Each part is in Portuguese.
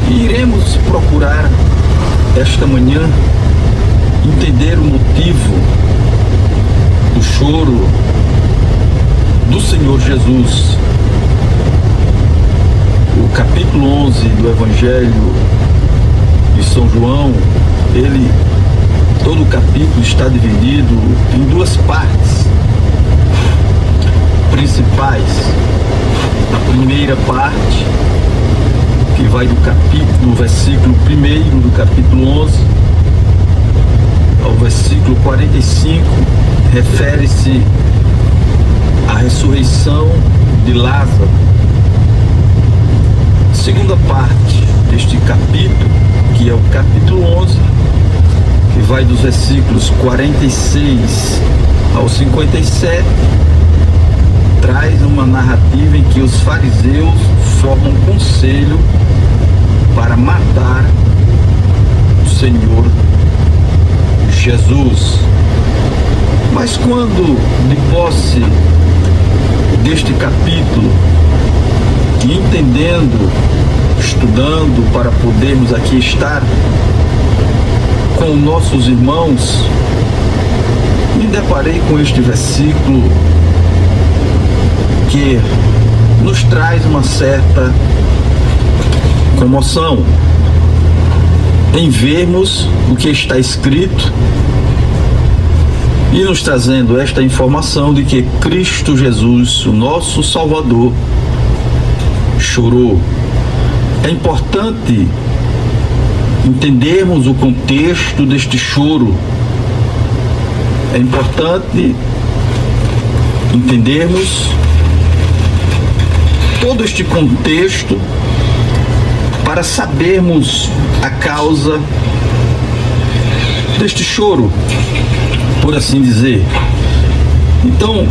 E iremos procurar esta manhã entender o motivo do choro do Senhor Jesus. O capítulo 11 do Evangelho de São João, todo o capítulo está dividido em duas partes principais. A primeira parte, que vai do versículo 1 do capítulo 11 ao versículo 45, refere-se à ressurreição de Lázaro. A segunda parte deste capítulo, que é o capítulo 11, que vai dos versículos 46 ao 57, traz uma narrativa em que os fariseus formam um conselho para matar o Senhor Jesus. Mas quando, de posse deste capítulo, e entendendo, estudando para podermos aqui estar com nossos irmãos, me deparei com este versículo que nos traz uma certa comoção em vermos o que está escrito e nos trazendo esta informação de que Cristo Jesus, o nosso Salvador, chorou. É importante entendermos o contexto deste choro. É importante entendermos todo este contexto para sabermos a causa deste choro, por assim dizer. Então,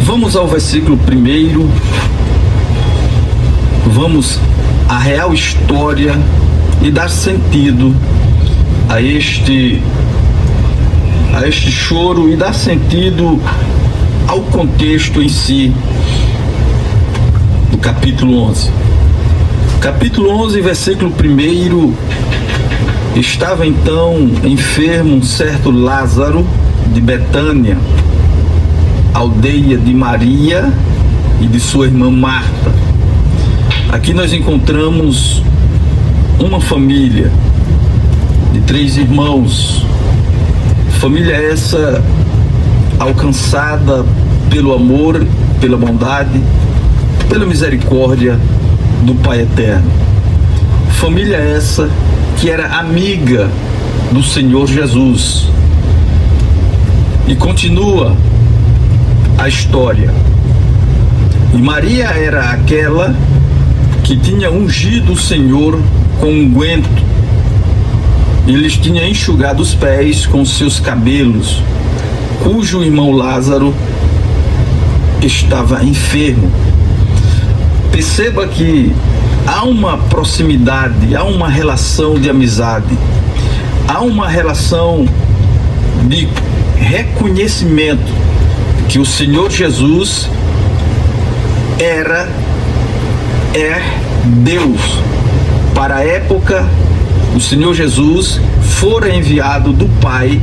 vamos ao versículo 1, vamos à real história e dar sentido a este choro e dar sentido ao contexto em si do capítulo 11. Capítulo 11, versículo 1, estava então enfermo um certo Lázaro de Betânia, aldeia de Maria e de sua irmã Marta. Aqui nós encontramos uma família de 3 irmãos, família essa alcançada pelo amor, pela bondade, pela misericórdia do Pai Eterno. Família essa que era amiga do Senhor Jesus. E continua a história. E Maria era aquela que tinha ungido o Senhor com unguento. E lhes tinha enxugado os pés com seus cabelos, cujo irmão Lázaro estava enfermo. Perceba que há uma proximidade, há uma relação de amizade, há uma relação de reconhecimento que o Senhor Jesus é Deus. Para a época, o Senhor Jesus fora enviado do Pai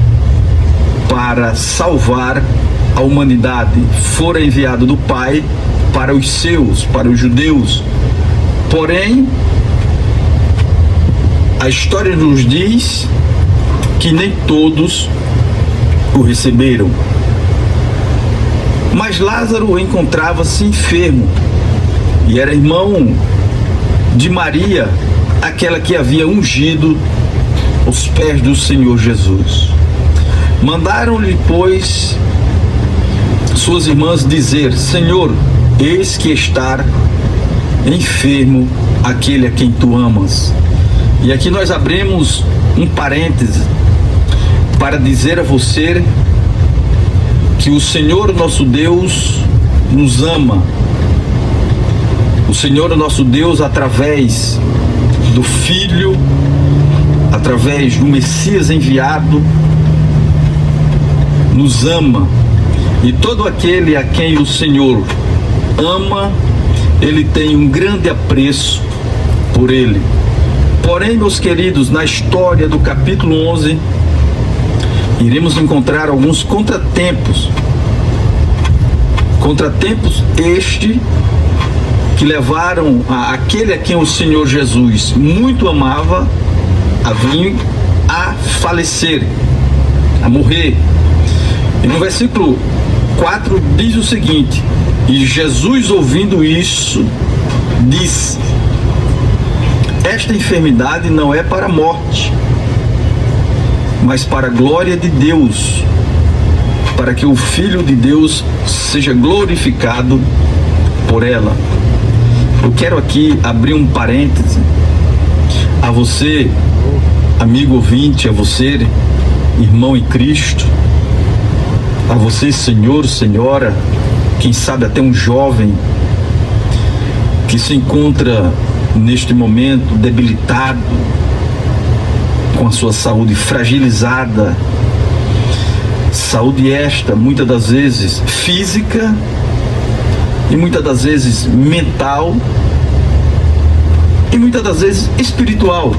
para salvar a humanidade, fora enviado do Pai para os seus, para os judeus. Porém, a história nos diz que nem todos o receberam. Mas Lázaro encontrava-se enfermo e era irmão de Maria, aquela que havia ungido os pés do Senhor Jesus. Mandaram-lhe, pois, suas irmãs dizer: Senhor, eis que está enfermo aquele a quem tu amas. E aqui nós abrimos um parêntese para dizer a você que o Senhor nosso Deus nos ama. O Senhor nosso Deus, através do Filho, através do Messias enviado, nos ama. E todo aquele a quem o Senhor ama, ele tem um grande apreço por ele. Porém, meus queridos, na história do capítulo 11, iremos encontrar alguns contratempos. Contratempos este que levaram aquele a quem o Senhor Jesus muito amava a vir a falecer, a morrer. E no versículo 4 diz o seguinte: e Jesus, ouvindo isso, disse: esta enfermidade não é para a morte, mas para a glória de Deus, para que o Filho de Deus seja glorificado por ela. Eu quero aqui abrir um parêntese a você, amigo ouvinte, a você, irmão em Cristo, a você, senhor, senhora, quem sabe até um jovem que se encontra neste momento debilitado, com a sua saúde fragilizada, saúde esta muitas das vezes física e muitas das vezes mental e muitas das vezes espiritual.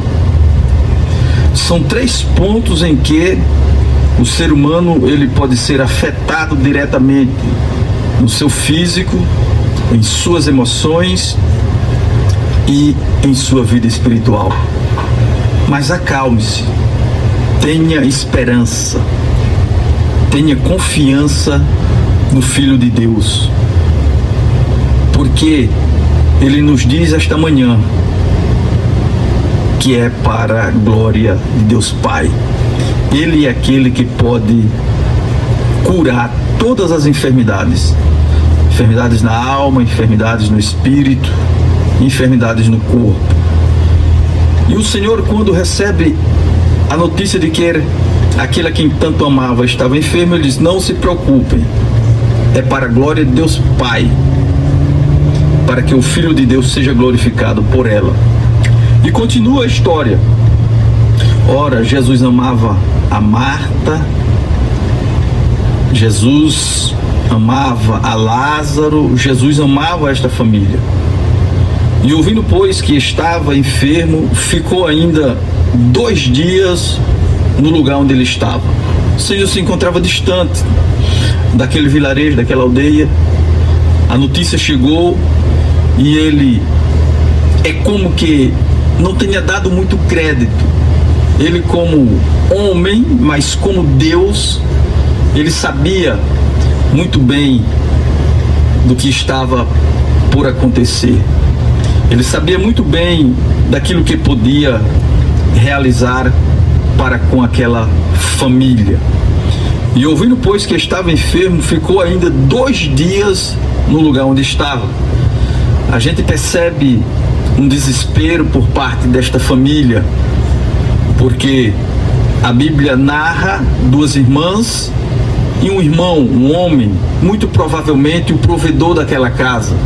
São 3 pontos em que o ser humano ele pode ser afetado diretamente: no seu físico, em suas emoções e em sua vida espiritual. Mas acalme-se, tenha esperança, tenha confiança no Filho de Deus, porque Ele nos diz esta manhã que é para a glória de Deus Pai. Ele é aquele que pode curar todas as enfermidades, enfermidades na alma, enfermidades no espírito, enfermidades no corpo. E o Senhor, quando recebe a notícia de que aquele a quem tanto amava estava enfermo, Ele diz: não se preocupem, é para a glória de Deus Pai, para que o Filho de Deus seja glorificado por ela. E continua a história. Ora, Jesus amava a Marta, Jesus amava a Lázaro, Jesus amava esta família. E ouvindo, pois, que estava enfermo, ficou ainda 2 dias no lugar onde ele estava. Ou seja, se encontrava distante daquele vilarejo, daquela aldeia. A notícia chegou e ele é como que não tenha dado muito crédito. Ele, como homem, mas como Deus, ele sabia muito bem do que estava por acontecer. Ele sabia muito bem daquilo que podia realizar para com aquela família. E ouvindo, pois, que estava enfermo, ficou ainda 2 dias no lugar onde estava. A gente percebe um desespero por parte desta família, porque a Bíblia narra 2 irmãs e um irmão, um homem, muito provavelmente o provedor daquela casa.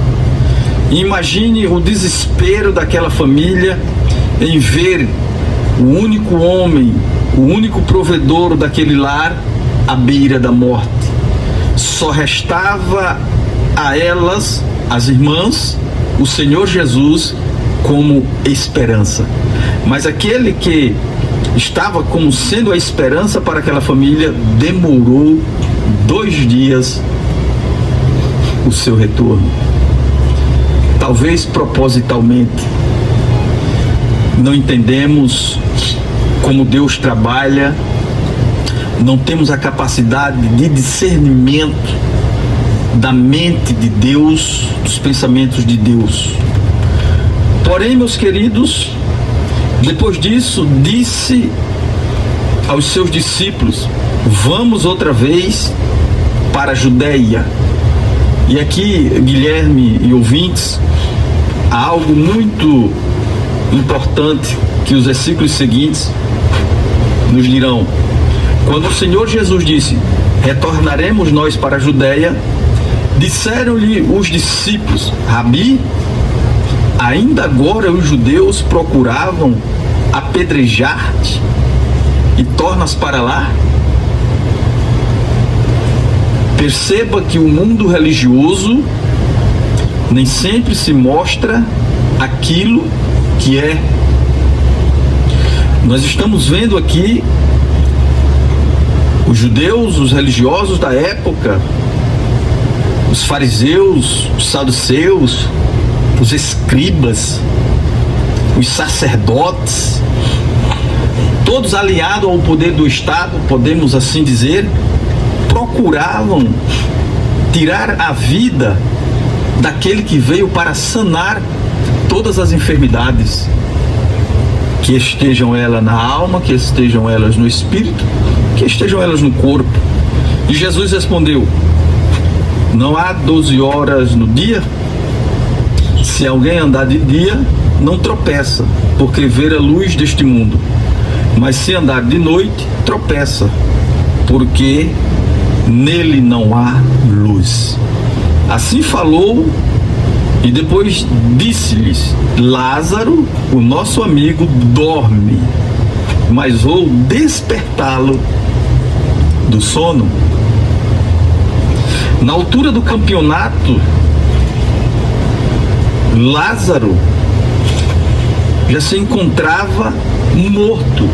E imagine o desespero daquela família em ver o único homem, o único provedor daquele lar à beira da morte. Só restava a elas, as irmãs, o Senhor Jesus como esperança. Mas aquele que estava como sendo a esperança para aquela família demorou 2 dias o seu retorno. Talvez propositalmente. Não entendemos como Deus trabalha, não temos a capacidade de discernimento da mente de Deus, dos pensamentos de Deus. Porém, meus queridos, depois disso, disse aos seus discípulos: vamos outra vez para a Judeia. E aqui, Guilherme e ouvintes, há algo muito importante que os versículos seguintes nos dirão. Quando o Senhor Jesus disse: retornaremos nós para a Judeia, disseram-lhe os discípulos: Rabi, ainda agora os judeus procuravam apedrejar-te e tornas para lá? Perceba que o mundo religioso nem sempre se mostra aquilo que é. Nós estamos vendo aqui os judeus, os religiosos da época, os fariseus, os saduceus, os escribas, os sacerdotes, todos aliados ao poder do Estado, podemos assim dizer, procuravam tirar a vida daquele que veio para sanar todas as enfermidades, que estejam elas na alma, que estejam elas no espírito, que estejam elas no corpo. E Jesus respondeu: não há 12 horas no dia? Se alguém andar de dia, não tropeça, porque vê a luz deste mundo. Mas se andar de noite, tropeça, porque nele não há luz. Assim falou, e depois disse-lhes: Lázaro, o nosso amigo, dorme, mas vou despertá-lo do sono. Na altura do campeonato, Lázaro já se encontrava morto.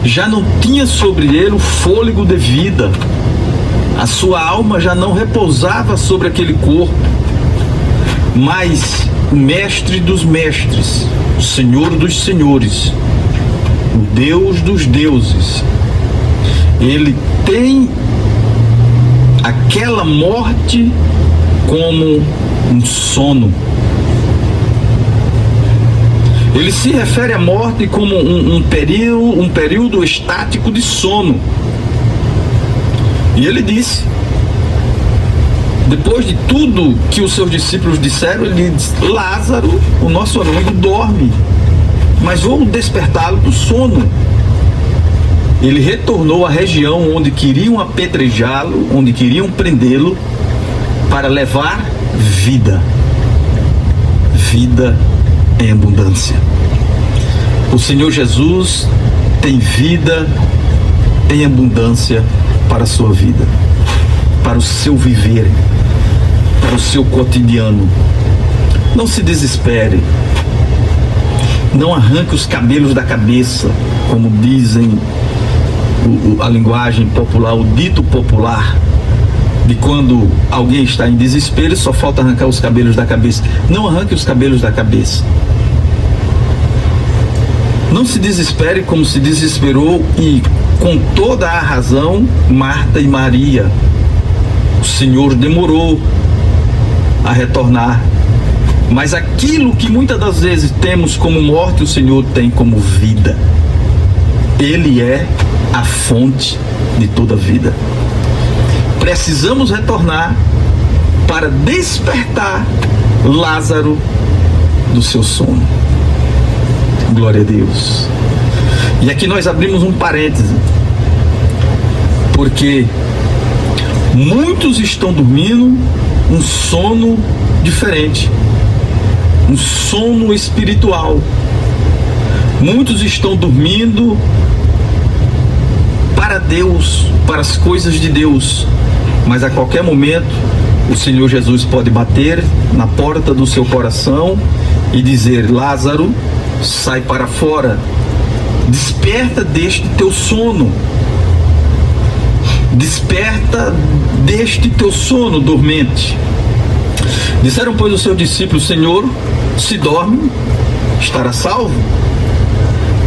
Já não tinha sobre ele o fôlego de vida. A sua alma já não repousava sobre aquele corpo. Mas o mestre dos mestres, o Senhor dos senhores, o Deus dos deuses, ele tem aquela morte como um sono. Ele se refere à morte como um período estático de sono. E ele disse, depois de tudo que os seus discípulos disseram, ele disse: Lázaro, o nosso amigo, dorme, mas vou despertá-lo do sono. Ele retornou à região onde queriam apedrejá-lo, onde queriam prendê-lo, para levar vida. Vida em abundância. O Senhor Jesus tem vida em abundância para a sua vida, para o seu viver, para o seu cotidiano. Não se desespere. Não arranque os cabelos da cabeça, como dizem a linguagem popular, o dito popular, de quando alguém está em desespero e só falta arrancar os cabelos da cabeça. Não arranque os cabelos da cabeça. Não se desespere como se desesperou, e com toda a razão, Marta e Maria. O Senhor demorou a retornar, mas aquilo que muitas das vezes temos como morte, o Senhor tem como vida. Ele é a fonte de toda vida. Precisamos retornar para despertar Lázaro do seu sono. Glória a Deus. E aqui nós abrimos um parêntese, porque muitos estão dormindo um sono diferente, um sono espiritual. Muitos estão dormindo para Deus, para as coisas de Deus, mas a qualquer momento o Senhor Jesus pode bater na porta do seu coração e dizer: Lázaro, sai para fora, desperta deste teu sono, desperta deste teu sono dormente. Disseram, pois, os seus discípulos: Senhor, se dorme, estará salvo.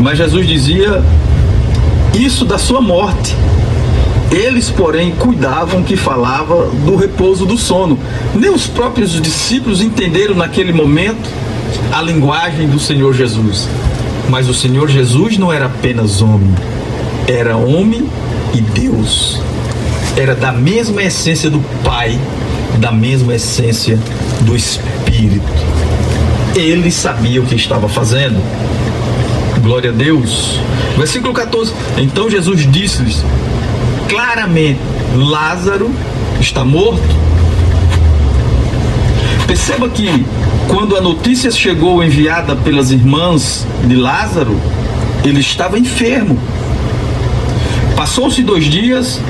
Mas Jesus dizia isso da sua morte. Eles, porém, cuidavam que falava do repouso do sono. Nem os próprios discípulos entenderam naquele momento a linguagem do Senhor Jesus. Mas o Senhor Jesus não era apenas homem, era homem e Deus. Era da mesma essência do Pai, da mesma essência do Espírito. Ele sabia o que estava fazendo. Glória a Deus. Versículo 14. Então Jesus disse-lhes claramente: Lázaro está morto. Perceba que quando a notícia chegou enviada pelas irmãs de Lázaro, ele estava enfermo. Passou-se 2 dias,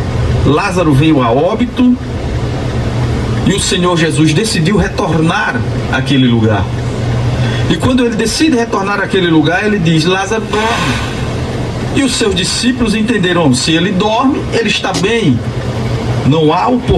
Lázaro veio a óbito e o Senhor Jesus decidiu retornar àquele lugar. E quando ele decide retornar àquele lugar, ele diz: Lázaro dorme. E os seus discípulos entenderam: se ele dorme, ele está bem. Não há o porquê